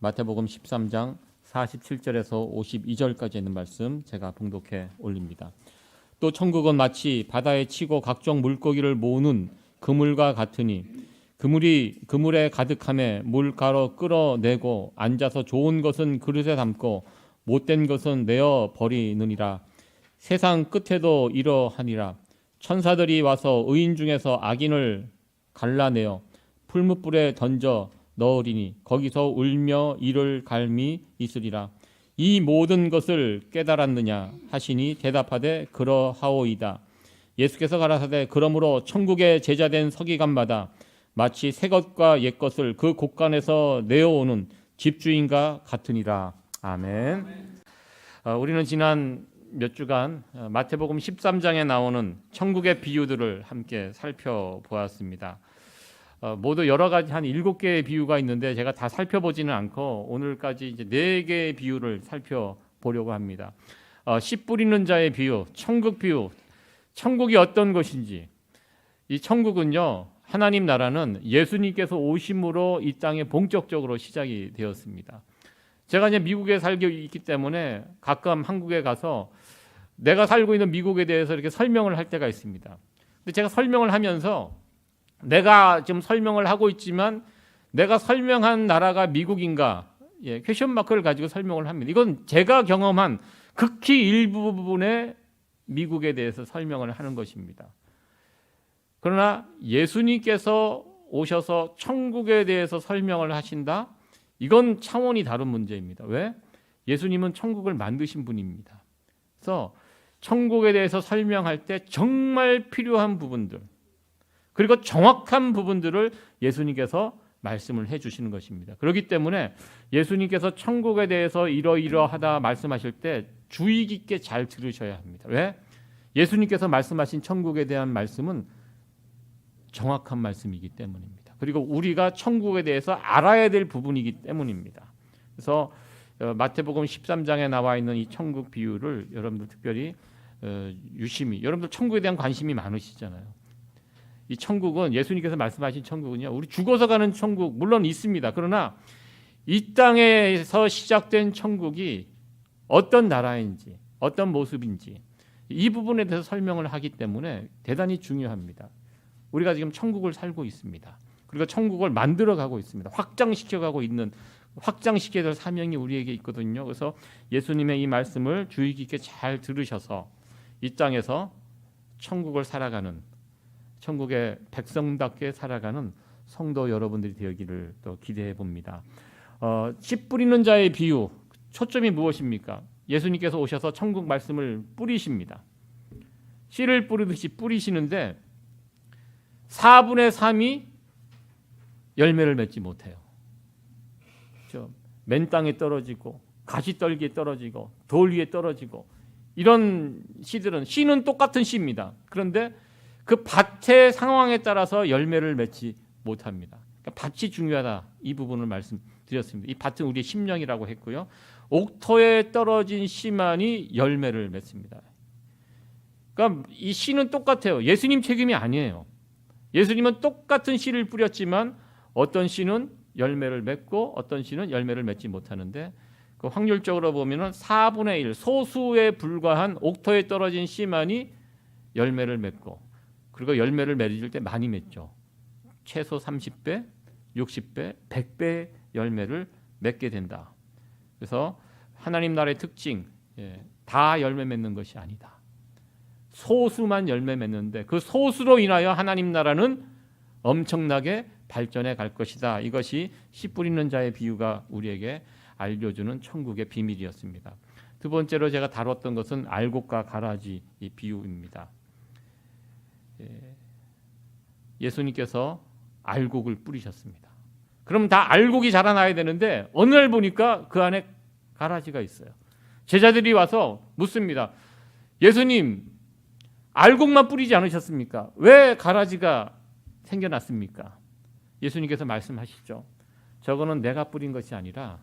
마태복음 13장 47절에서 52절까지 있는 말씀 제가 봉독해 올립니다. 또 천국은 마치 바다에 치고 각종 물고기를 모으는 그물과 같으니 그물에 가득함에 물가로 끌어내고 앉아서 좋은 것은 그릇에 담고 못된 것은 내어 버리느니라. 세상 끝에도 이러하니라. 천사들이 와서 의인 중에서 악인을 갈라내어 풀무불에 던져 넣으리니 거기서 울며 이를 갈미 있으리라. 이 모든 것을 깨달았느냐 하시니 대답하되 그러하오이다. 예수께서 가라사대 그러므로 천국의 제자된 서기관마다 마치 새 것과 옛 것을 그 곳간에서 내어오는 집주인과 같으니라. 아멘. 우리는 지난 몇 주간 마태복음 13장에 나오는 천국의 비유들을 함께 살펴보았습니다. 모두 여러 가지 한 7개의 비유가 있는데 제가 다 살펴보지는 않고 오늘까지 이제 4개의 비유를 살펴보려고 합니다. 씨 뿌리는 자의 비유, 천국 비유. 천국이 어떤 것인지. 이 천국은요, 하나님 나라는 예수님께서 오심으로 이 땅에 본격적으로 시작이 되었습니다. 제가 이제 미국에 살고 있기 때문에 가끔 한국에 가서 내가 살고 있는 미국에 대해서 이렇게 설명을 할 때가 있습니다. 근데 제가 설명을 하면서 내가 지금 설명을 하고 있지만 내가 설명한 나라가 미국인가? 퀘션 마크를 가지고 설명을 합니다. 이건 제가 경험한 극히 일부분의 미국에 대해서 설명을 하는 것입니다. 그러나 예수님께서 오셔서 천국에 대해서 설명을 하신다? 이건 차원이 다른 문제입니다. 왜? 예수님은 천국을 만드신 분입니다. 그래서 천국에 대해서 설명할 때 정말 필요한 부분들, 그리고 정확한 부분들을 예수님께서 말씀을 해주시는 것입니다. 그렇기 때문에 예수님께서 천국에 대해서 이러이러하다 말씀하실 때 주의 깊게 잘 들으셔야 합니다. 왜? 예수님께서 말씀하신 천국에 대한 말씀은 정확한 말씀이기 때문입니다. 그리고 우리가 천국에 대해서 알아야 될 부분이기 때문입니다. 그래서 마태복음 13장에 나와 있는 이 천국 비유를 여러분들 특별히 유심히, 여러분들 천국에 대한 관심이 많으시잖아요. 이 천국은 예수님께서 말씀하신 천국은요, 우리 죽어서 가는 천국 물론 있습니다. 그러나 이 땅에서 시작된 천국이 어떤 나라인지, 어떤 모습인지 이 부분에 대해서 설명을 하기 때문에 대단히 중요합니다. 우리가 지금 천국을 살고 있습니다. 그리고 천국을 만들어가고 있습니다. 확장시켜가고 있는, 확장시켜야 될 사명이 우리에게 있거든요. 그래서 예수님의 이 말씀을 주의 깊게 잘 들으셔서 이 땅에서 천국을 살아가는, 천국의 백성답게 살아가는 성도 여러분들이 되기를 또 기대해 봅니다. 씨 뿌리는 자의 비유, 초점이 무엇입니까? 예수님께서 오셔서 천국 말씀을 뿌리십니다. 씨를 뿌리듯이 뿌리시는데 4분의 3이 열매를 맺지 못해요. 맨 땅에 떨어지고 가시떨기에 떨어지고 돌 위에 떨어지고 이런 씨들은, 씨는 똑같은 씨입니다. 그런데 그 밭의 상황에 따라서 열매를 맺지 못합니다. 그러니까 밭이 중요하다, 이 부분을 말씀드렸습니다. 이 밭은 우리의 심령이라고 했고요. 옥토에 떨어진 씨만이 열매를 맺습니다. 그러니까 이 씨는 똑같아요. 예수님 책임이 아니에요. 예수님은 똑같은 씨를 뿌렸지만 어떤 씨는 열매를 맺고 어떤 씨는 열매를 맺지 못하는데, 그 확률적으로 보면은 4분의 1, 소수에 불과한 옥토에 떨어진 씨만이 열매를 맺고, 그리고 열매를 맺을 때 많이 맺죠. 최소 30배, 60배, 100배 열매를 맺게 된다. 그래서 하나님 나라의 특징, 다 열매 맺는 것이 아니다. 소수만 열매 맺는데 그 소수로 인하여 하나님 나라는 엄청나게 발전해 갈 것이다. 이것이 씨 뿌리는 자의 비유가 우리에게 알려주는 천국의 비밀이었습니다. 두 번째로 제가 다뤘던 것은 알곡과 가라지 이 비유입니다. 예수님께서 알곡을 뿌리셨습니다. 그럼 다 알곡이 자라나야 되는데 어느 날 보니까 그 안에 가라지가 있어요. 제자들이 와서 묻습니다. 예수님, 알곡만 뿌리지 않으셨습니까? 왜 가라지가 생겨났습니까? 예수님께서 말씀하시죠. 저거는 내가 뿌린 것이 아니라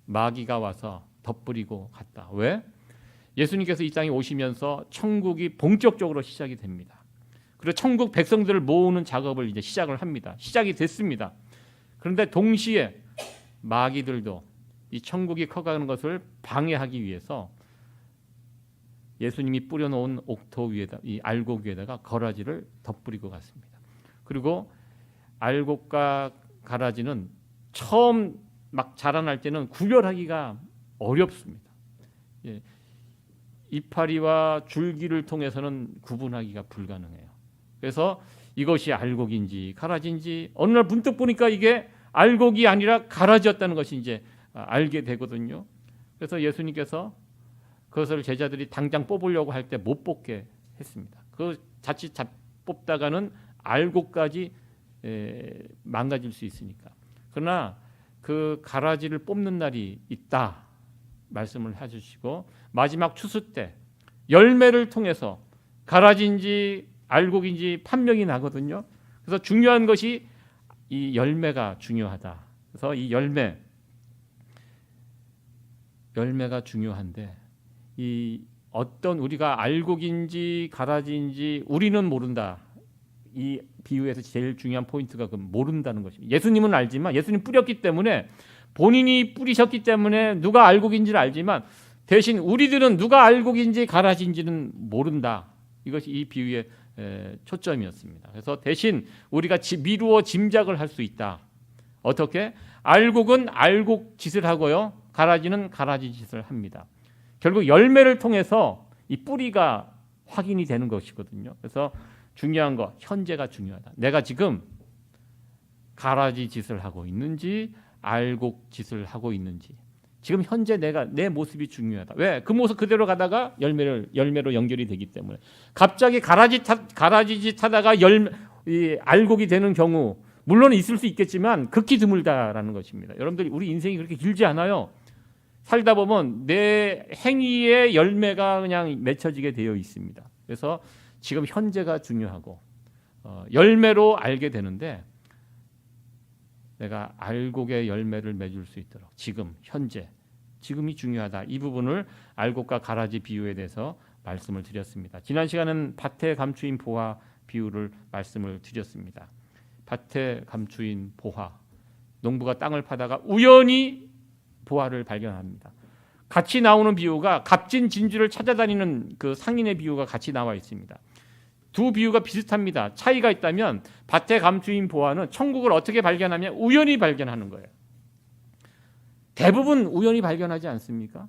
마귀가 와서 덧뿌리고 갔다. 왜? 예수님께서 이 땅에 오시면서 천국이 본격적으로 시작이 됩니다. 그리고 천국 백성들을 모으는 작업을 이제 시작을 합니다. 시작이 됐습니다. 그런데 동시에 마귀들도 이 천국이 커가는 것을 방해하기 위해서 예수님이 뿌려놓은 옥토 위에다, 이 알곡 위에다가 가라지를 덧뿌리고 갔습니다. 그리고 알곡과 가라지는 처음 막 자라날 때는 구별하기가 어렵습니다. 예, 이파리와 줄기를 통해서는 구분하기가 불가능해요. 그래서 이것이 알곡인지 가라지인지 어느 날 문득 보니까 이게 알곡이 아니라 가라지였다는 것이 이제 알게 되거든요. 그래서 예수님께서 그것을 제자들이 당장 뽑으려고 할 때 못 뽑게 했습니다. 그 자칫 뽑다가는 알곡까지 망가질 수 있으니까. 그러나 그 가라지를 뽑는 날이 있다 말씀을 해주시고 마지막 추수 때 열매를 통해서 가라지인지 알곡인지 판명이 나거든요. 그래서 중요한 것이 이 열매가 중요하다. 그래서 이 열매가 중요한데 이 어떤 우리가 알곡인지 가라지인지 우리는 모른다. 이 비유에서 제일 중요한 포인트가 그 모른다는 것입니다. 예수님은 알지만 예수님 뿌렸기 때문에 본인이 뿌리셨기 때문에 누가 알곡인지를 알지만 대신 우리들은 누가 알곡인지 가라지인지는 모른다. 이것이 이 비유의 초점이었습니다. 그래서 대신 우리가 미루어 짐작을 할 수 있다. 어떻게? 알곡은 알곡 짓을 하고요. 가라지는 가라지 짓을 합니다. 결국 열매를 통해서 이 뿌리가 확인이 되는 것이거든요. 그래서 중요한 거, 현재가 중요하다. 내가 지금 가라지 짓을 하고 있는지 알곡 짓을 하고 있는지 지금 현재 내 모습이 중요하다. 왜? 그 모습 그대로 가다가 열매로 연결이 되기 때문에 갑자기 가라지 짓 하다가 알곡이 되는 경우 물론 있을 수 있겠지만 극히 드물다라는 것입니다. 여러분들 우리 인생이 그렇게 길지 않아요. 살다 보면 내 행위의 열매가 그냥 맺혀지게 되어 있습니다. 그래서 지금 현재가 중요하고 열매로 알게 되는데 내가 알곡의 열매를 맺을 수 있도록 지금이 중요하다. 이 부분을 알곡과 가라지 비유에 대해서 말씀을 드렸습니다. 지난 시간은 밭에 감추인 보화 비유를 말씀을 드렸습니다. 밭에 감추인 보화, 농부가 땅을 파다가 우연히 보화를 발견합니다. 같이 나오는 비유가 값진 진주를 찾아다니는 그 상인의 비유가 같이 나와 있습니다. 두 비유가 비슷합니다. 차이가 있다면 밭에 감추인 보화는 천국을 어떻게 발견하면 우연히 발견하는 거예요. 대부분 우연히 발견하지 않습니까?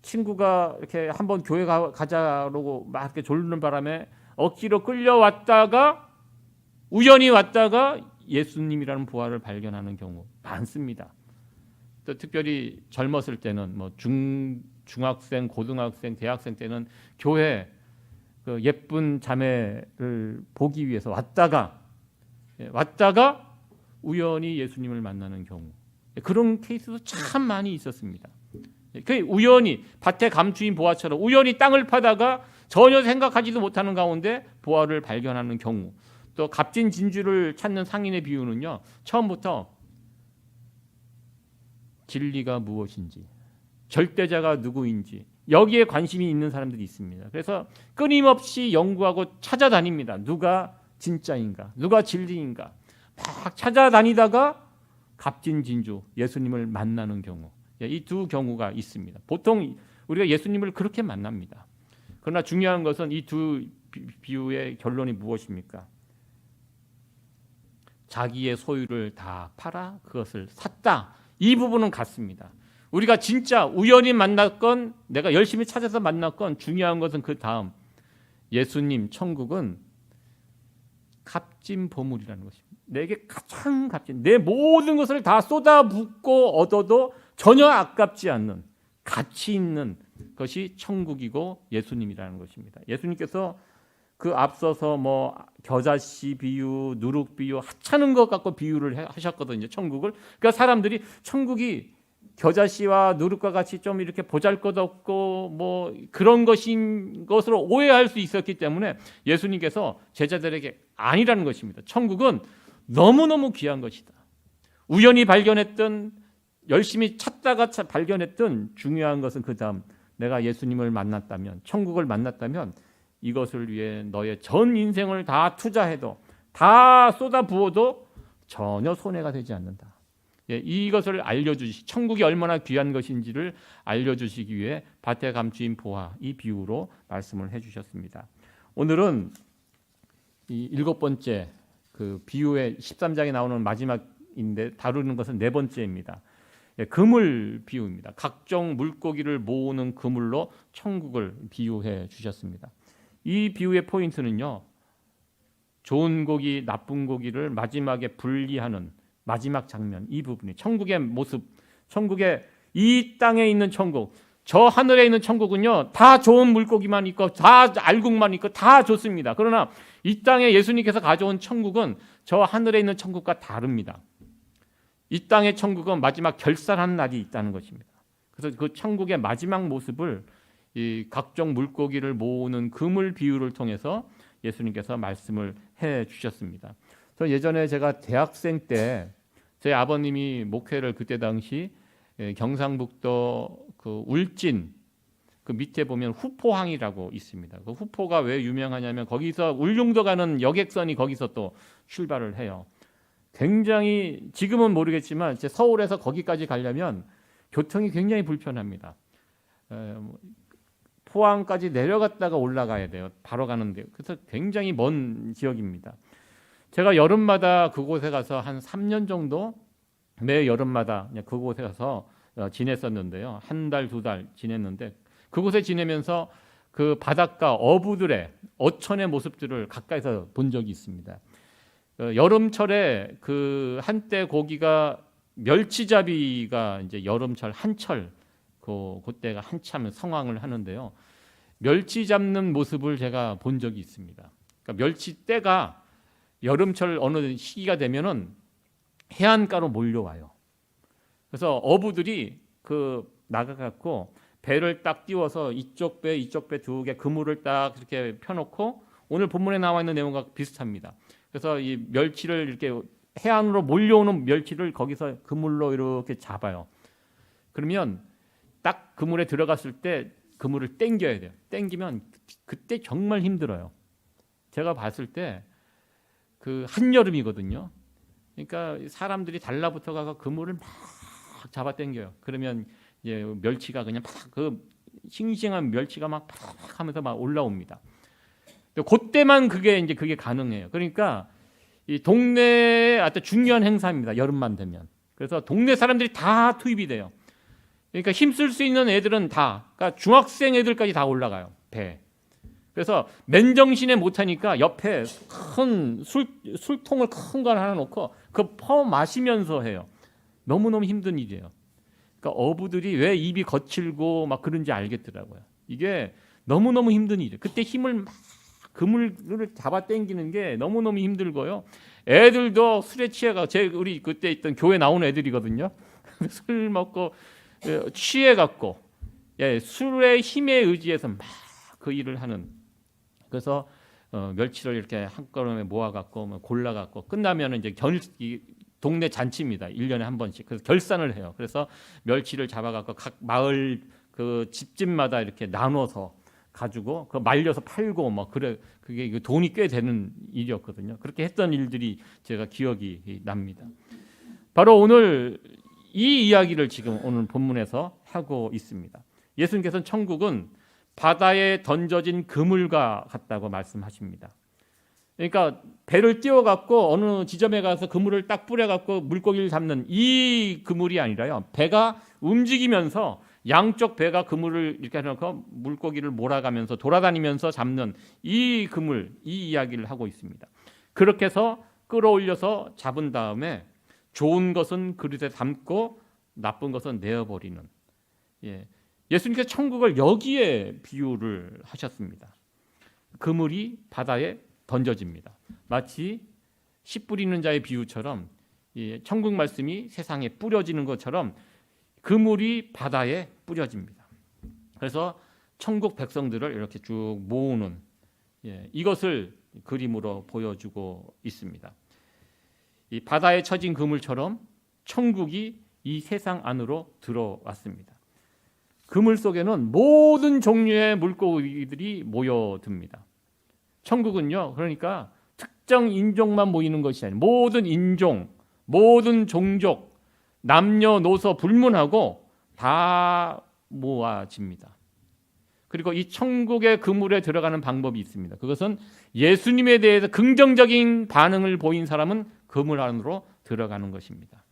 친구가 이렇게 한번 교회 가자고 막 이렇게 졸는 바람에 억지로 끌려왔다가 우연히 왔다가 예수님이라는 보화를 발견하는 경우 많습니다. 또 특별히 젊었을 때는 뭐 중학생, 고등학생, 대학생 때는 교회 그 예쁜 자매를 보기 위해서 왔다가 우연히 예수님을 만나는 경우 그런 케이스도 참 많이 있었습니다. 그 우연히 밭에 감추인 보화처럼 우연히 땅을 파다가 전혀 생각하지도 못하는 가운데 보화를 발견하는 경우 또 값진 진주를 찾는 상인의 비유는요 처음부터 진리가 무엇인지 절대자가 누구인지 여기에 관심이 있는 사람들이 있습니다. 그래서 끊임없이 연구하고 찾아다닙니다. 누가 진짜인가 누가 진리인가 막 찾아다니다가 값진 진주 예수님을 만나는 경우 이 두 경우가 있습니다. 보통 우리가 예수님을 그렇게 만납니다. 그러나 중요한 것은 이 두 비유의 결론이 무엇입니까? 자기의 소유를 다 팔아 그것을 샀다. 이 부분은 같습니다. 우리가 진짜 우연히 만났건 내가 열심히 찾아서 만났건 중요한 것은 그 다음 예수님 천국은 값진 보물이라는 것입니다. 내게 가장 값진 내 모든 것을 다 쏟아붓고 얻어도 전혀 아깝지 않는 가치 있는 것이 천국이고 예수님이라는 것입니다. 예수님께서 그 앞서서 뭐 겨자씨 비유, 누룩 비유 하찮은 것 갖고 비유를 하셨거든요. 천국을. 그러니까 사람들이 천국이 겨자씨와 누룩과 같이 좀 이렇게 보잘것없고 뭐 그런 것인 것으로 오해할 수 있었기 때문에 예수님께서 제자들에게 아니라는 것입니다. 천국은 너무너무 귀한 것이다. 우연히 발견했던 열심히 찾다가 발견했던 중요한 것은 그 다음 내가 예수님을 만났다면 천국을 만났다면 이것을 위해 너의 전 인생을 다 투자해도 다 쏟아부어도 전혀 손해가 되지 않는다. 이것을 알려주시, 천국이 얼마나 귀한 것인지를 알려주시기 위해 밭에 감추인 보화, 이 비유로 말씀을 해주셨습니다. 오늘은 이 7번째 그 비유의 13장에 나오는 마지막인데 다루는 것은 4번째입니다. 그물 비유입니다. 각종 물고기를 모으는 그물로 천국을 비유해 주셨습니다. 이 비유의 포인트는요, 좋은 고기, 나쁜 고기를 마지막에 분리하는 마지막 장면, 이 부분이 천국의 모습, 천국의 이 땅에 있는 천국, 저 하늘에 있는 천국은요, 다 좋은 물고기만 있고 다 알곡만 있고 다 좋습니다. 그러나 이 땅에 예수님께서 가져온 천국은 저 하늘에 있는 천국과 다릅니다. 이 땅의 천국은 마지막 결산하는 날이 있다는 것입니다. 그래서 그 천국의 마지막 모습을 이 각종 물고기를 모으는 그물 비유를 통해서 예수님께서 말씀을 해 주셨습니다. 저 예전에 제가 대학생 때 저희 아버님이 목회를 그때 당시 경상북도 그 울진 그 밑에 보면 후포항이라고 있습니다. 그 후포가 왜 유명하냐면 거기서 울릉도 가는 여객선이 거기서 또 출발을 해요. 굉장히 지금은 모르겠지만 서울에서 거기까지 가려면 교통이 굉장히 불편합니다. 포항까지 내려갔다가 올라가야 돼요. 바로 가는데요. 그래서 굉장히 먼 지역입니다. 제가 여름마다 그곳에 가서 한 3년 정도 매 여름마다 그곳에 가서 지냈었는데요. 1달, 2달 지냈는데 그곳에 지내면서 그 바닷가 어부들의 어촌의 모습들을 가까이서 본 적이 있습니다. 여름철에 그 한때 고기가 멸치잡이가 이제 여름철 한철 그때가 한참 성황을 하는데요. 멸치 잡는 모습을 제가 본 적이 있습니다. 그러니까 멸치 떼가 여름철 어느 시기가 되면은 해안가로 몰려와요. 그래서 어부들이 그 나가갖고 배를 딱 띄워서 이쪽 배 두 개 그물을 딱 이렇게 펴놓고 오늘 본문에 나와 있는 내용과 비슷합니다. 그래서 이 멸치를 이렇게 해안으로 몰려오는 멸치를 거기서 그물로 이렇게 잡아요. 그러면 딱 그물에 들어갔을 때 그물을 당겨야 돼요. 당기면 그때 정말 힘들어요. 제가 봤을 때 그 한여름이거든요. 그러니까 사람들이 달라붙어 가서 그물을 막 잡아 당겨요. 그러면 이제 멸치가 그냥 그 싱싱한 멸치가 막 하면서 막 올라옵니다. 그때만 그게 가능해요. 그러니까 이 동네에 아주 중요한 행사입니다. 여름만 되면. 그래서 동네 사람들이 다 투입이 돼요. 그러니까 힘쓸 수 있는 애들은 다, 그러니까 중학생 애들까지 다 올라가요. 배. 그래서 맨정신에 못하니까 옆에 큰 술통을 큰 걸 하나 놓고 그 퍼 마시면서 해요. 너무너무 힘든 일이에요. 그러니까 어부들이 왜 입이 거칠고 막 그런지 알겠더라고요. 이게 너무너무 힘든 일이에요. 그때 힘을 막 그물을 잡아 당기는 게 너무너무 힘들고요. 애들도 술에 취해가 우리 그때 있던 교회 나온 애들이거든요. 술 먹고 취해갖고 술의 힘에 의지해서 막 그 일을 하는. 그래서 멸치를 이렇게 한 걸음에 모아갖고 골라갖고 끝나면 이제 동네 잔치입니다. 1년에 한 번씩. 그래서 결산을 해요. 그래서 멸치를 잡아갖고 각 마을 그 집집마다 이렇게 나눠서 가지고 그 말려서 팔고 뭐 그게 돈이 꽤 되는 일이었거든요. 그렇게 했던 일들이 제가 기억이 납니다. 바로 오늘 이 이야기를 지금 오늘 본문에서 하고 있습니다. 예수님께서는 천국은 바다에 던져진 그물과 같다고 말씀하십니다. 그러니까 배를 띄워갖고 어느 지점에 가서 그물을 딱 뿌려갖고 물고기를 잡는 이 그물이 아니라요. 배가 움직이면서 양쪽 배가 그물을 이렇게 해놓고 물고기를 몰아가면서 돌아다니면서 잡는 이 그물, 이 이야기를 하고 있습니다. 그렇게 해서 끌어올려서 잡은 다음에 좋은 것은 그릇에 담고 나쁜 것은 내어버리는. 예수님께서 천국을 여기에 비유를 하셨습니다. 그물이 바다에 던져집니다. 마치 씨 뿌리는 자의 비유처럼 천국 말씀이 세상에 뿌려지는 것처럼 그물이 바다에 뿌려집니다. 그래서 천국 백성들을 이렇게 쭉 모으는 이것을 그림으로 보여주고 있습니다. 이 바다에 쳐진 그물처럼 천국이 이 세상 안으로 들어왔습니다. 그물 속에는 모든 종류의 물고기들이 모여듭니다. 천국은요, 그러니까 특정 인종만 모이는 것이 아니라 모든 인종, 모든 종족, 남녀노소 불문하고 다 모아집니다. 그리고 이 천국의 그물에 들어가는 방법이 있습니다. 그것은 예수님에 대해서 긍정적인 반응을 보인 사람은 그물 안으로 들어가는 것입니다.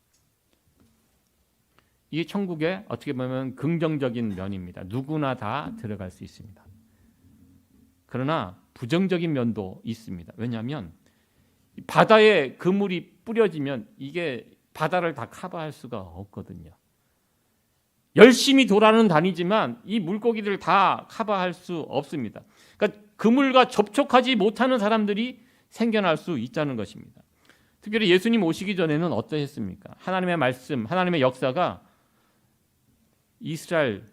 이게 천국의 어떻게 보면 긍정적인 면입니다. 누구나 다 들어갈 수 있습니다. 그러나 부정적인 면도 있습니다. 왜냐하면 바다에 그물이 뿌려지면 이게 바다를 다 커버할 수가 없거든요. 열심히 돌아는 다니지만 이 물고기들을 다 커버할 수 없습니다. 그러니까 그물과 접촉하지 못하는 사람들이 생겨날 수 있다는 것입니다. 특별히 예수님 오시기 전에는 어떠했습니까? 하나님의 말씀, 하나님의 역사가 이스라엘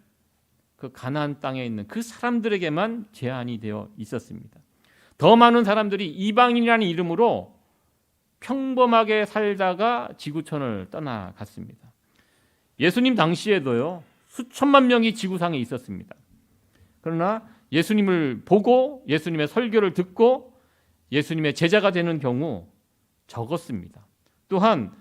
그 가나안 땅에 있는 그 사람들에게만 제한이 되어 있었습니다. 더 많은 사람들이 이방인이라는 이름으로 평범하게 살다가 지구촌을 떠나갔습니다. 예수님 당시에도요, 수천만 명이 지구상에 있었습니다. 그러나 예수님을 보고 예수님의 설교를 듣고 예수님의 제자가 되는 경우 적었습니다. 또한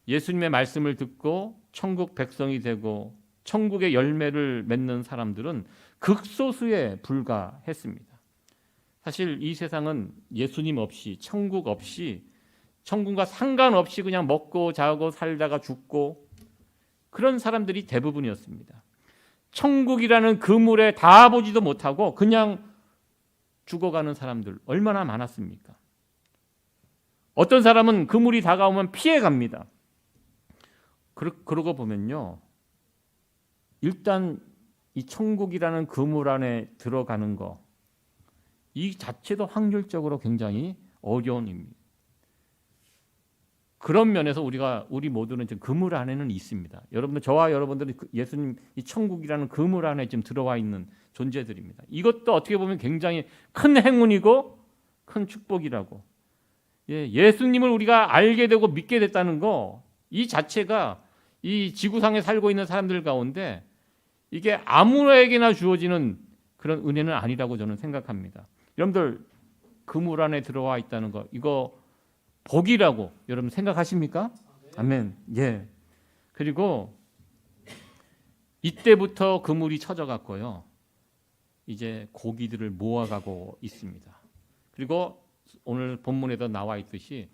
예수님의 말씀을 듣고 천국 백성이 되고 천국의 열매를 맺는 사람들은 극소수에 불과했습니다. 사실 이 세상은 예수님 없이, 천국 없이, 천국과 상관없이 그냥 먹고 자고 살다가 죽고 그런 사람들이 대부분이었습니다. 천국이라는 그물에 닿아보지도 못하고 그냥 죽어가는 사람들 얼마나 많았습니까? 어떤 사람은 그물이 다가오면 피해갑니다. 그러고 보면요, 일단 이 천국이라는 그물 안에 들어가는 거, 이 자체도 확률적으로 굉장히 어려운 일입니다. 그런 면에서 우리 모두는 지금 그물 안에는 있습니다. 여러분들, 저와 여러분들이 예수님 이 천국이라는 그물 안에 지금 들어와 있는 존재들입니다. 이것도 어떻게 보면 굉장히 큰 행운이고 큰 축복이라고. 예수님을 우리가 알게 되고 믿게 됐다는 거, 이 자체가 이 지구상에 살고 있는 사람들 가운데 이게 아무에게나 주어지는 그런 은혜는 아니라고 저는 생각합니다. 여러분들 그물 안에 들어와 있다는 거, 이거 복이라고 여러분 생각하십니까? 아멘. 예. 그리고 이때부터 그물이 쳐져갔고요, 이제 고기들을 모아가고 있습니다. 그리고 오늘 본문에도 나와 있듯이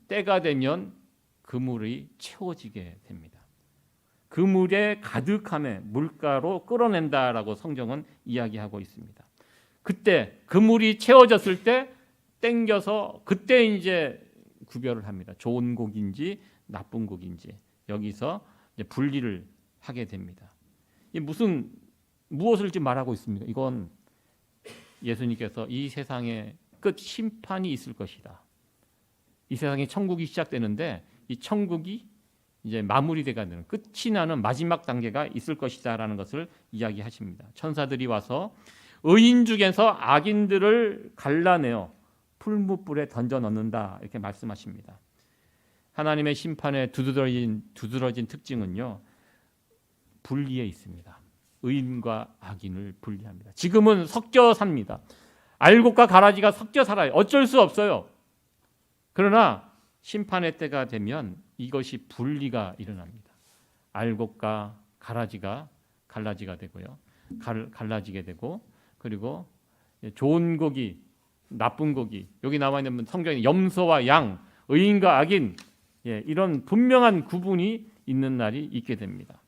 때가 되면 그물이 채워지게 됩니다. 그물의 가득함에 물가로 끌어낸다라고 성경은 이야기하고 있습니다. 그때 그물이 채워졌을 때 땡겨서 그때 이제 구별을 합니다. 좋은 고기인지 나쁜 고기인지 여기서 이제 분리를 하게 됩니다. 이 무엇을 지금 말하고 있습니까? 이건 예수님께서 이 세상에 끝 심판이 있을 것이다. 이 세상에 천국이 시작되는데 이 천국이 이제 마무리돼가 되는, 끝이 나는 마지막 단계가 있을 것이다라는 것을 이야기하십니다. 천사들이 와서 의인 중에서 악인들을 갈라내어 풀무불에 던져 넣는다, 이렇게 말씀하십니다. 하나님의 심판의 두드러진 특징은요, 분리에 있습니다. 의인과 악인을 분리합니다. 지금은 섞여 삽니다. 알곡과 가라지가 섞여 살아요. 어쩔 수 없어요. 그러나 심판의 때가 되면 이것이 분리가 일어납니다. 알곡과 가라지가 갈라지가 되고요, 갈라지게 되고, 그리고 좋은 고기, 나쁜 고기, 여기 나와 있는 성경에 염소와 양, 의인과 악인, 이런 분명한 구분이 있는 날이 있게 됩니다.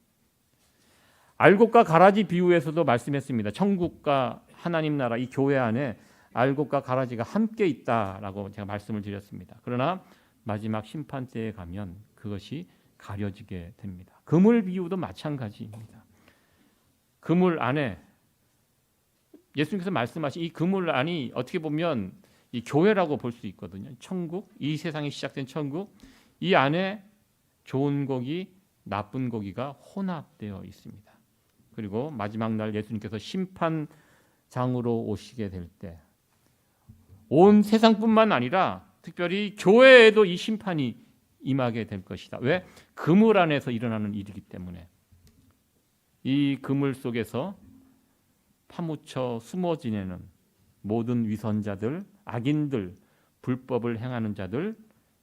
알곡과 가라지 비유에서도 말씀했습니다. 천국과 하나님 나라, 이 교회 안에 알곡과 가라지가 함께 있다라고 제가 말씀을 드렸습니다. 그러나 마지막 심판 때에 가면 그것이 가려지게 됩니다. 그물 비유도 마찬가지입니다. 그물 안에 예수님께서 말씀하신 이 그물 안이 어떻게 보면 이 교회라고 볼 수 있거든요. 천국, 이 세상이 시작된 천국, 이 안에 좋은 고기, 나쁜 고기가 혼합되어 있습니다. 그리고 마지막 날 예수님께서 심판장으로 오시게 될 때 온 세상뿐만 아니라 특별히 교회에도 이 심판이 임하게 될 것이다. 왜? 그물 안에서 일어나는 일이기 때문에. 이 그물 속에서 파묻혀 숨어 지내는 모든 위선자들, 악인들, 불법을 행하는 자들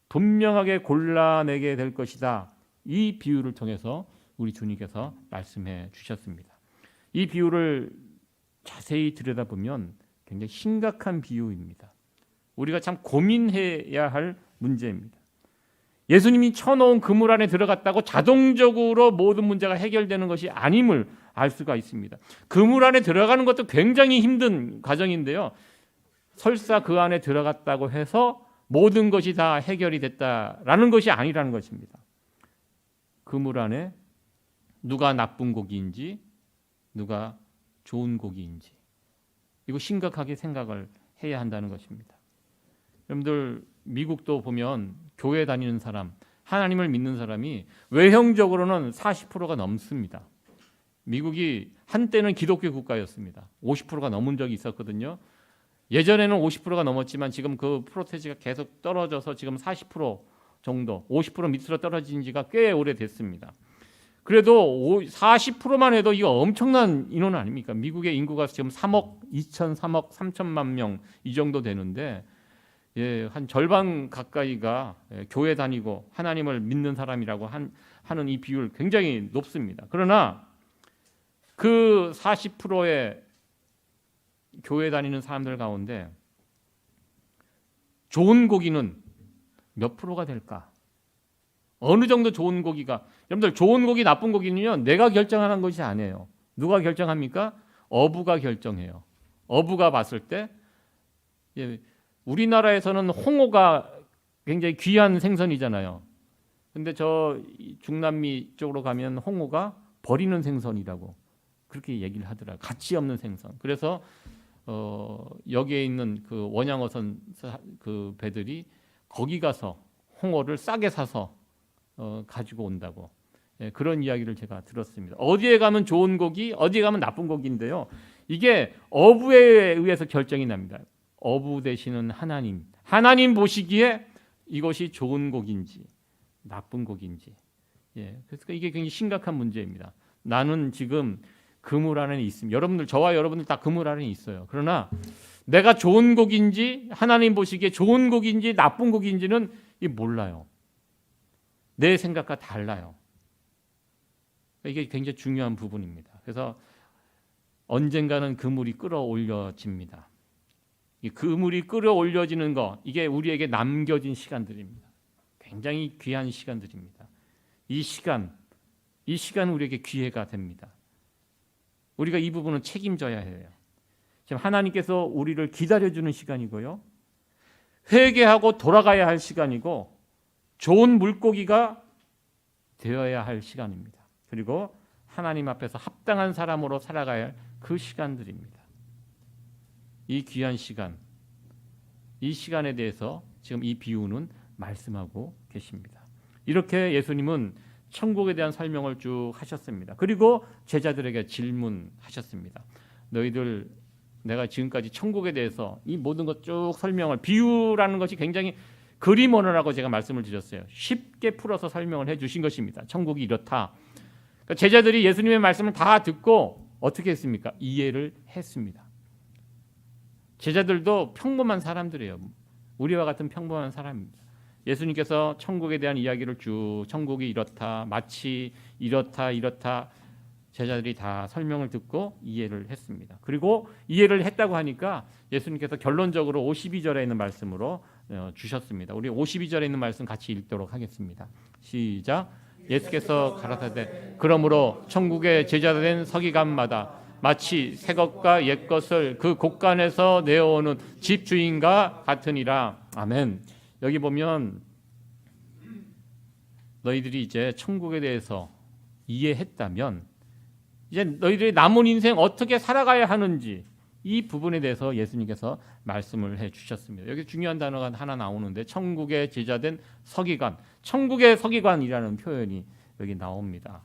분명하게 골라내게 될 것이다. 이 비유를 통해서 우리 주님께서 말씀해 주셨습니다. 이 비유를 자세히 들여다보면 굉장히 심각한 비유입니다. 우리가 참 고민해야 할 문제입니다. 예수님이 쳐놓은 그물 안에 들어갔다고 자동적으로 모든 문제가 해결되는 것이 아님을 알 수가 있습니다. 그물 안에 들어가는 것도 굉장히 힘든 과정인데요. 설사 그 안에 들어갔다고 해서 모든 것이 다 해결이 됐다라는 것이 아니라는 것입니다. 그물 안에 누가 나쁜 고기인지 누가 좋은 고기인지 이거 심각하게 생각을 해야 한다는 것입니다. 여러분들 미국도 보면 교회 다니는 사람, 하나님을 믿는 사람이 외형적으로는 40%가 넘습니다. 미국이 한때는 기독교 국가였습니다. 50%가 넘은 적이 있었거든요. 예전에는 50%가 넘었지만 지금 그 프로테지가 계속 떨어져서 지금 40% 정도, 50% 밑으로 떨어진 지가 꽤 오래됐습니다. 그래도 40%만 해도 이거 엄청난 인원 아닙니까? 미국의 인구가 지금 3억 3천만 명 이 정도 되는데 한 절반 가까이가 교회 다니고 하나님을 믿는 사람이라고 하는 이 비율 굉장히 높습니다. 그러나 그 40%의 교회 다니는 사람들 가운데 좋은 고기는 몇 프로가 될까? 어느 정도 좋은 고기가, 여러분들 좋은 고기 나쁜 고기는요 내가 결정하는 것이 아니에요. 누가 결정합니까? 어부가 결정해요. 어부가 봤을 때 우리나라에서는 홍어가 굉장히 귀한 생선이잖아요. 근데 저 중남미 쪽으로 가면 홍어가 버리는 생선이라고 그렇게 얘기를 하더라고요. 가치 없는 생선. 그래서 여기에 있는 그 원양어선 그 배들이 거기 가서 홍어를 싸게 사서 가지고 온다고 그런 이야기를 제가 들었습니다. 어디에 가면 좋은 고기, 어디에 가면 나쁜 고기인데요. 이게 어부에 의해서 결정이 납니다. 어부 되시는 하나님 보시기에 이것이 좋은 고기인지 나쁜 고기인지. 그래서 이게 굉장히 심각한 문제입니다. 나는 지금 그물 안에 있습니다. 여러분들, 저와 여러분들 다 그물 안에 있어요. 그러나 내가 좋은 고기인지 하나님 보시기에 좋은 고기인지 나쁜 고기인지는 몰라요. 내 생각과 달라요. 이게 굉장히 중요한 부분입니다. 그래서 언젠가는 그물이 끌어올려집니다. 이 그물이 끌어올려지는 거, 이게 우리에게 남겨진 시간들입니다. 굉장히 귀한 시간들입니다. 이 시간 우리에게 기회가 됩니다. 우리가 이 부분은 책임져야 해요. 지금 하나님께서 우리를 기다려주는 시간이고요. 회개하고 돌아가야 할 시간이고 좋은 물고기가 되어야 할 시간입니다. 그리고 하나님 앞에서 합당한 사람으로 살아가야 할 그 시간들입니다. 이 귀한 시간, 이 시간에 대해서 지금 이 비유는 말씀하고 계십니다. 이렇게 예수님은 천국에 대한 설명을 쭉 하셨습니다. 그리고 제자들에게 질문하셨습니다. 너희들 내가 지금까지 천국에 대해서 이 모든 것 쭉 설명을, 비유라는 것이 굉장히 그림 언어라고 제가 말씀을 드렸어요. 쉽게 풀어서 설명을 해주신 것입니다. 천국이 이렇다. 그러니까 제자들이 예수님의 말씀을 다 듣고 어떻게 했습니까? 이해를 했습니다. 제자들도 평범한 사람들이에요. 우리와 같은 평범한 사람입니다. 예수님께서 천국에 대한 이야기를 쭉, 천국이 이렇다, 마치 이렇다 제자들이 다 설명을 듣고 이해를 했습니다. 그리고 이해를 했다고 하니까 예수님께서 결론적으로 52절에 있는 말씀으로 주셨습니다. 우리 52절에 있는 말씀 같이 읽도록 하겠습니다. 시작. 예수께서 가라사대 그러므로 천국의 제자된 서기관마다 마치 새 것과 옛 것을 그 곳간에서 내어오는 집주인과 같으니라. 아멘. 여기 보면 너희들이 이제 천국에 대해서 이해했다면 이제 너희들이 남은 인생 어떻게 살아가야 하는지 이 부분에 대해서 예수님께서 말씀을 해주셨습니다. 여기 중요한 단어가 하나 나오는데 천국의 제자된 서기관, 천국의 서기관이라는 표현이 여기 나옵니다.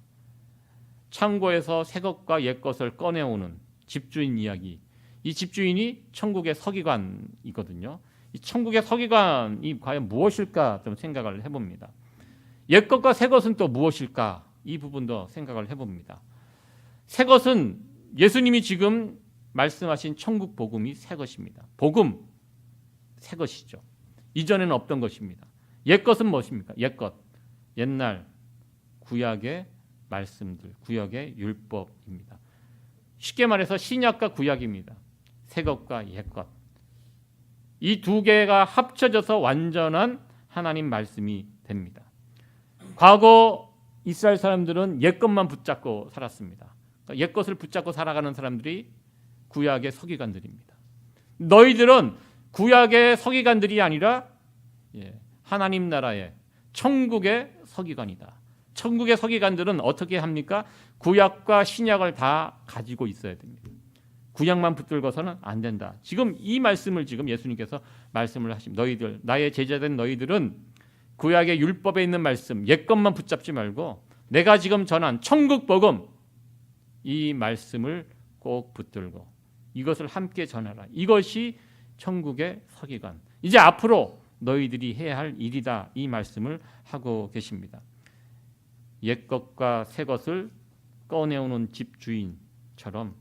창고에서 새 것과 옛 것을 꺼내오는 집주인 이야기. 이 집주인이 천국의 서기관이거든요. 이 천국의 서기관이 과연 무엇일까 좀 생각을 해봅니다. 옛 것과 새 것은 또 무엇일까? 이 부분도 생각을 해봅니다. 새 것은 예수님이 지금 말씀하신 천국 복음이 새 것입니다. 복음, 새 것이죠. 이전에는 없던 것입니다. 옛 것은 무엇입니까? 옛 것, 옛날 구약의 말씀들, 구약의 율법입니다. 쉽게 말해서 신약과 구약입니다. 새 것과 옛 것. 이 두 개가 합쳐져서 완전한 하나님 말씀이 됩니다. 과거 이스라엘 사람들은 옛 것만 붙잡고 살았습니다. 그러니까 옛 것을 붙잡고 살아가는 사람들이 구약의 서기관들입니다. 너희들은 구약의 서기관들이 아니라 하나님 나라의 천국의 서기관이다. 천국의 서기관들은 어떻게 합니까? 구약과 신약을 다 가지고 있어야 됩니다. 구약만 붙들고서는 안 된다. 지금 이 말씀을 지금 예수님께서 말씀을 하십니다. 너희들, 나의 제자된 너희들은 구약의 율법에 있는 말씀, 옛 것만 붙잡지 말고 내가 지금 전한 천국 복음, 이 말씀을 꼭 붙들고 이것을 함께 전하라. 이것이 천국의 서기관. 이제 앞으로 너희들이 해야 할 일이다. 이 말씀을 하고 계십니다. 옛 것과 새 것을 꺼내오는 집주인처럼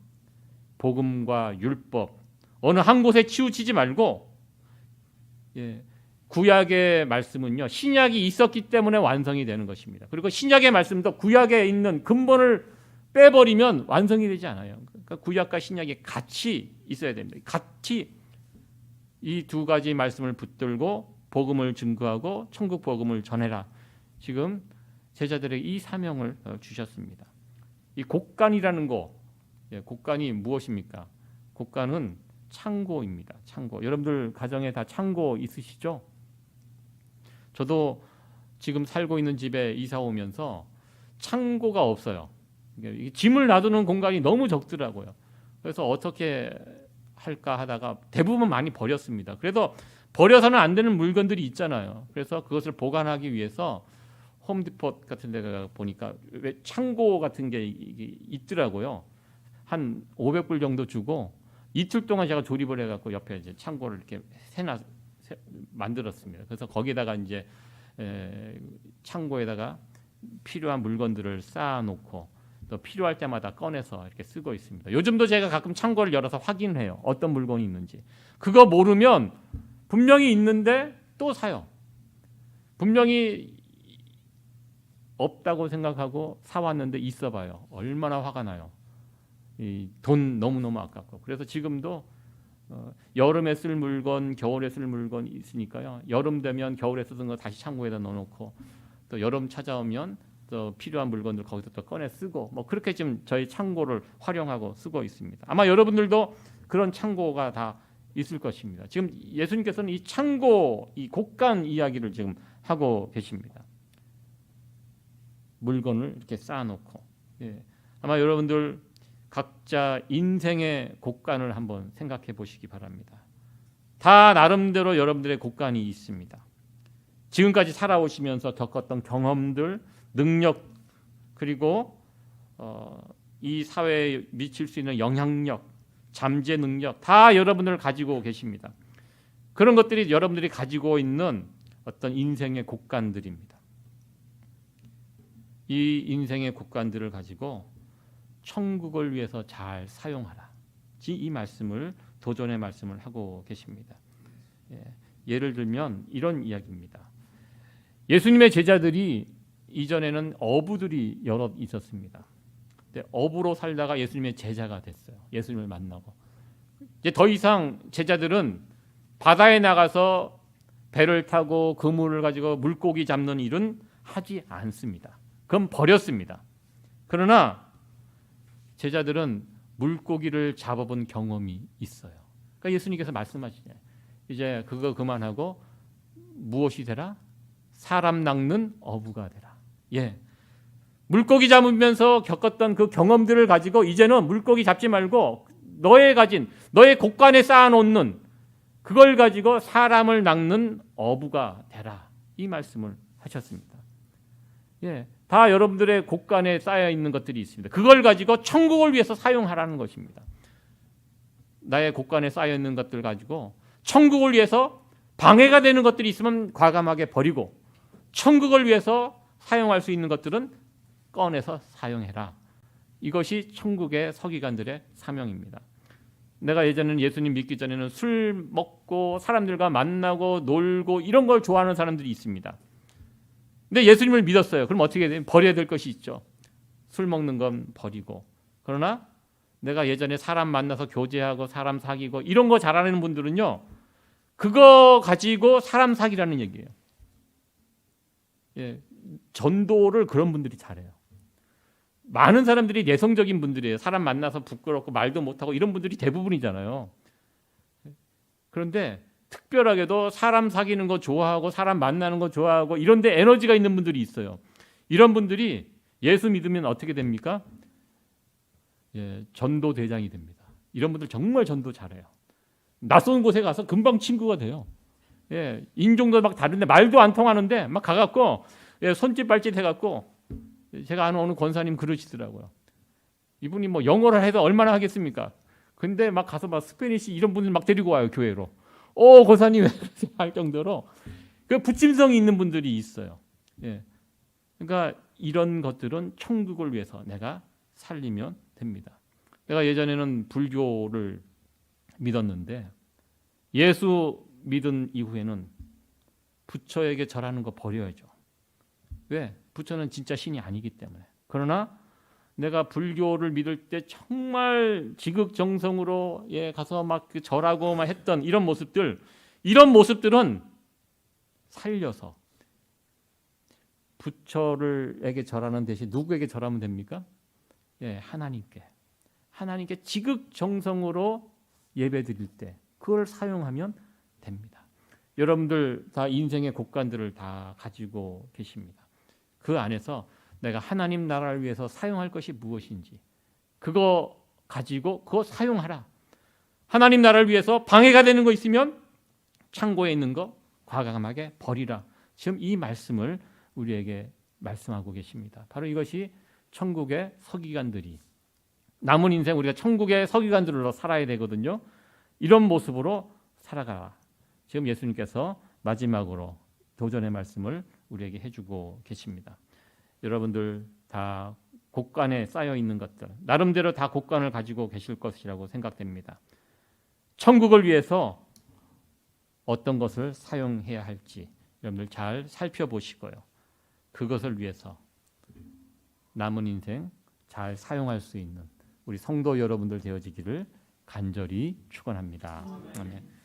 복음과 율법 어느 한 곳에 치우치지 말고 구약의 말씀은요, 신약이 있었기 때문에 완성이 되는 것입니다. 그리고 신약의 말씀도 구약에 있는 근본을 빼버리면 완성이 되지 않아요. 그러니까 구약과 신약이 같이 있어야 됩니다. 같이 이 두 가지 말씀을 붙들고 복음을 증거하고 천국 복음을 전해라. 지금 제자들에게 이 사명을 주셨습니다. 이 곡간이라는 거, 곡간이 무엇입니까? 곡간은 창고입니다. 창고. 여러분들 가정에 다 창고 있으시죠? 저도 지금 살고 있는 집에 이사 오면서 창고가 없어요. 짐을 놔두는 공간이 너무 적더라고요. 그래서 어떻게 할까 하다가 대부분 많이 버렸습니다. 그래도 버려서는 안 되는 물건들이 있잖아요. 그래서 그것을 보관하기 위해서 홈디포 같은 데 가 보니까 왜 창고 같은 게 있더라고요. 한 500불 정도 주고 이틀 동안 제가 조립을 해갖고 옆에 이제 창고를 이렇게 만들었습니다. 그래서 거기다가 이제 창고에다가 필요한 물건들을 쌓아놓고 또 필요할 때마다 꺼내서 이렇게 쓰고 있습니다. 요즘도 제가 가끔 창고를 열어서 확인해요. 어떤 물건이 있는지. 그거 모르면 분명히 있는데 또 사요. 분명히 없다고 생각하고 사왔는데 있어봐요. 얼마나 화가 나요. 이 돈 너무너무 아깝고. 그래서 지금도 여름에 쓸 물건, 겨울에 쓸 물건 있으니까요. 여름 되면 겨울에 쓰던 거 다시 창고에다 넣어놓고 또 여름 찾아오면 또 필요한 물건들 거기서 또 꺼내 쓰고 뭐 그렇게 지금 저희 창고를 활용하고 쓰고 있습니다. 아마 여러분들도 그런 창고가 다 있을 것입니다. 지금 예수님께서는 이 창고, 이 곡간 이야기를 지금 하고 계십니다. 물건을 이렇게 쌓아놓고 아마 여러분들 각자 인생의 곡간을 한번 생각해 보시기 바랍니다. 다 나름대로 여러분들의 곡간이 있습니다. 지금까지 살아오시면서 겪었던 경험들, 능력, 그리고 이 사회에 미칠 수 있는 영향력, 잠재 능력 다 여러분들 가지고 계십니다. 그런 것들이 여러분들이 가지고 있는 어떤 인생의 곡간들입니다. 이 인생의 곡간들을 가지고 천국을 위해서 잘 사용하라. 이 말씀을 도전의 말씀을 하고 계십니다. 예를 들면 이런 이야기입니다. 예수님의 제자들이 이전에는 어부들이 여럿 있었습니다. 어부로 살다가 예수님의 제자가 됐어요. 예수님을 만나고 이제 더 이상 제자들은 바다에 나가서 배를 타고 그물을 가지고 물고기 잡는 일은 하지 않습니다. 그건 버렸습니다. 그러나 제자들은 물고기를 잡아본 경험이 있어요. 그러니까 예수님께서 말씀하시잖아요. 이제 그거 그만하고 무엇이 되라? 사람 낚는 어부가 되라. 물고기 잡으면서 겪었던 그 경험들을 가지고 이제는 물고기 잡지 말고 너의 곡간에 쌓아놓는 그걸 가지고 사람을 낚는 어부가 되라. 이 말씀을 하셨습니다. 다 여러분들의 곡간에 쌓여 있는 것들이 있습니다. 그걸 가지고 천국을 위해서 사용하라는 것입니다. 나의 곡간에 쌓여 있는 것들 가지고 천국을 위해서 방해가 되는 것들이 있으면 과감하게 버리고 천국을 위해서 사용할 수 있는 것들은 꺼내서 사용해라. 이것이 천국의 서기관들의 사명입니다. 내가 예전에는 예수님 믿기 전에는 술 먹고 사람들과 만나고 놀고 이런 걸 좋아하는 사람들이 있습니다. 근데 예수님을 믿었어요. 그럼 어떻게 돼요? 버려야 될 것이 있죠. 술 먹는 건 버리고. 그러나 내가 예전에 사람 만나서 교제하고 사람 사귀고 이런 거 잘하는 분들은요, 그거 가지고 사람 사귀라는 얘기예요. 예, 전도를 그런 분들이 잘해요. 많은 사람들이 내성적인 분들이에요. 사람 만나서 부끄럽고 말도 못하고 이런 분들이 대부분이잖아요. 그런데 특별하게도 사람 사귀는 거 좋아하고 사람 만나는 거 좋아하고 이런데 에너지가 있는 분들이 있어요. 이런 분들이 예수 믿으면 어떻게 됩니까? 예, 전도 대장이 됩니다. 이런 분들 정말 전도 잘해요. 낯선 곳에 가서 금방 친구가 돼요. 예, 인종도 막 다른데 말도 안 통하는데 막 가갖고 예, 손짓 발짓 해갖고 제가 아는 어느 권사님 그러시더라고요. 이분이 뭐 영어를 해서 얼마나 하겠습니까? 근데 막 가서 막 스페니시 이런 분들 막 데리고 와요, 교회로. 권사님 할 정도로 그 부침성이 있는 분들이 있어요. 예. 그러니까 이런 것들은 천국을 위해서 내가 살리면 됩니다. 내가 예전에는 불교를 믿었는데 예수 믿은 이후에는 부처에게 절하는 거 버려야죠. 왜? 부처는 진짜 신이 아니기 때문에. 그러나 내가 불교를 믿을 때 정말 지극정성으로 가서 막 절하고 막 했던 이런 모습들은 살려서 부처에게 절하는 대신 누구에게 절하면 됩니까? 하나님께 지극정성으로 예배드릴 때 그걸 사용하면 됩니다. 여러분들 다 인생의 곳간들을 다 가지고 계십니다. 그 안에서 내가 하나님 나라를 위해서 사용할 것이 무엇인지 그거 가지고 그거 사용하라. 하나님 나라를 위해서 방해가 되는 거 있으면 창고에 있는 거 과감하게 버리라. 지금 이 말씀을 우리에게 말씀하고 계십니다. 바로 이것이 천국의 서기관들이 남은 인생 우리가 천국의 서기관들로 살아야 되거든요. 이런 모습으로 살아가라. 지금 예수님께서 마지막으로 도전의 말씀을 우리에게 해주고 계십니다. 여러분들 다 곳간에 쌓여 있는 것들 나름대로 다 곳간을 가지고 계실 것이라고 생각됩니다. 천국을 위해서 어떤 것을 사용해야 할지 여러분들 잘 살펴보시고요. 그것을 위해서 남은 인생 잘 사용할 수 있는 우리 성도 여러분들 되어지기를 간절히 축원합니다. 아멘.